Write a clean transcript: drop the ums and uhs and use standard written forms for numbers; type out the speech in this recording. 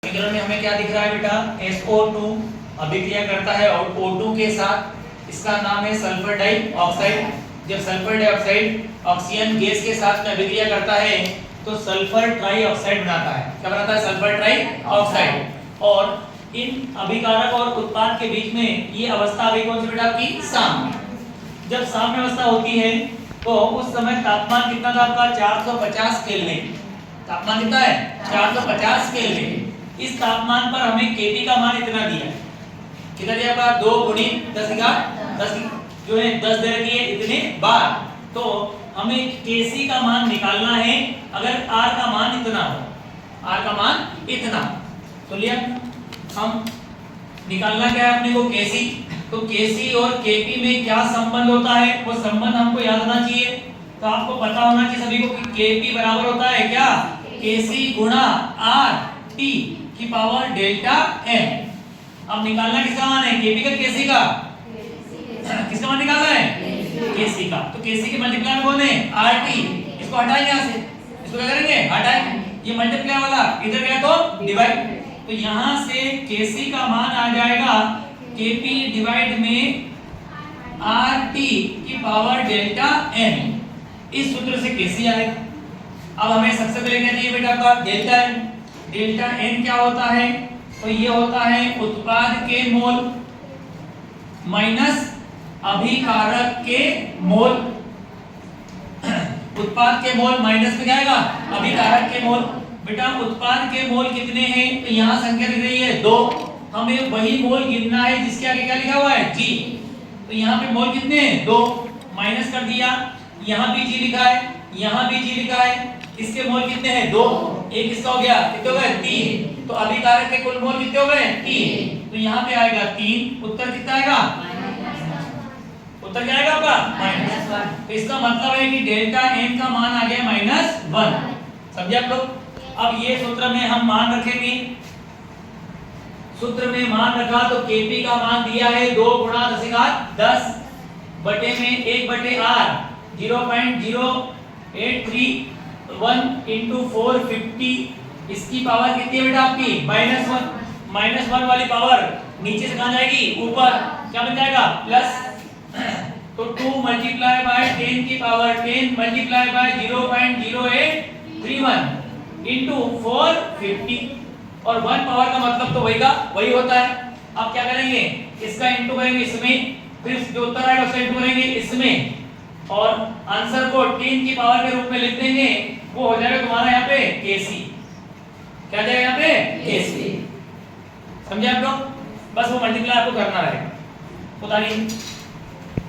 समीकरण में हमें क्या दिख रहा है बेटा, SO2 अभिक्रिया करता है और O2 के साथ, इसका नाम है सल्फर डाइऑक्साइड। जब सल्फर डाइऑक्साइड ऑक्सीजन गैस के साथ में अभिक्रिया करता है तो सल्फर ट्राइऑक्साइड बनाता है। क्या बनाता है? Sulphur trioxide. और इन अभिकारक और उत्पाद के बीच में ये अवस्था अभी कौन सी बेटा आपकी? साम्य। जब साम्य अवस्था होती है तो उस समय तापमान कितना था आपका? 450 केल्विन। तापमान कितना है? 450 केल्विन। इस तापमान पर हमें Kp का मान इतना दिया है। कितना दिया आपका? 2 × 10 जो है 10 दे रखी है इतने बार। तो हमें Kc का मान निकालना है अगर R का मान इतना हो। R का मान इतना तो लिया हम निकालना क्या है अपने को? Kc। तो Kc और Kp में क्या संबंध होता है वो संबंध हमको याद होना चाहिए। तो आपको पता होना चाहिए सभी को कि Kp बराबर होता है क्या? Kc गुणा RT की पावर डेल्टा M। अब निकालना किसका मान है? Kp का Kc का? किसका मान निकालना है? Kc का। तो Kc के मल्टीप्लाई कौन है? RT। इसको हटाएंगे यहाँ से, इसको क्या करेंगे? हटाएंगे। ये मल्टीप्लाई वाला इधर गया तो डिवाइड। तो यहाँ से Kc का मान आ जाएगा Kp डिवाइड में RT की पावर डेल्टा M। इस सूत्र से Kc आएगा। अब हमें सबसे पहले क्या चाहिए बेटा आपका? Delta N। डेल्टा N क्या होता है? तो ये होता है उत्पाद के मोल माइनस अभिकारक के मोल। उत्पाद के मोल माइनस में क्या आएगा? अभिकारक के मोल। बेटा उत्पाद के मोल कितने हैं? तो यहाँ संख्या दिख रही है 2। हमें वही मोल गिनना है जिसके आगे क्या लिखा हुआ है? G। तो यहाँ पे मोल कितने हैं? 2। माइनस कर दिया। यहाँ भी G लिखा है, यहाँ भी G लिखा है। इसके मोल कितने हैं? 2। एक इसका हो गया, कितने हो गए? 3। तो अभिकारक के कुल मोल कितने हो गए? 3। तो यहाँ पे आएगा 3। उत्तर कितना आएगा? उत्तर क्या आएगा आपका? -1। तो इसका मतलब है कि डेल्टा N का मान आ गया -1। समझे आप लोग? अब ये सूत्र में हम मान रखेंगे। सूत्र में मान रखा तो Kp का मान दिया है 2 × 10 बटे में 1/R 0.083 1 × 450। इसकी पावर कितनी है बेटा आपकी? -1। -1 वाली पावर नीचे से कहां जाएगी? ऊपर। क्या बन जाएगा? प्लस। तो 2 × 10 की पावर 10 × 0.0831 × 450। और 1 पावर का मतलब तो वही होता है। अब क्या करेंगे? इसका इंटू करेंगे इसमें, फिर जो उत्तर आएगा उसका इंटू करेंगे इसमें, और आंसर को 10 की पावर के रूप में लिख देंगे। वो हो जाएगा तुम्हारा यहाँ पे Kc। क्या जाएगा यहाँ पे? Kc। समझे आप लोग? बस वो मल्टीप्लाई आपको करना है। पता नहीं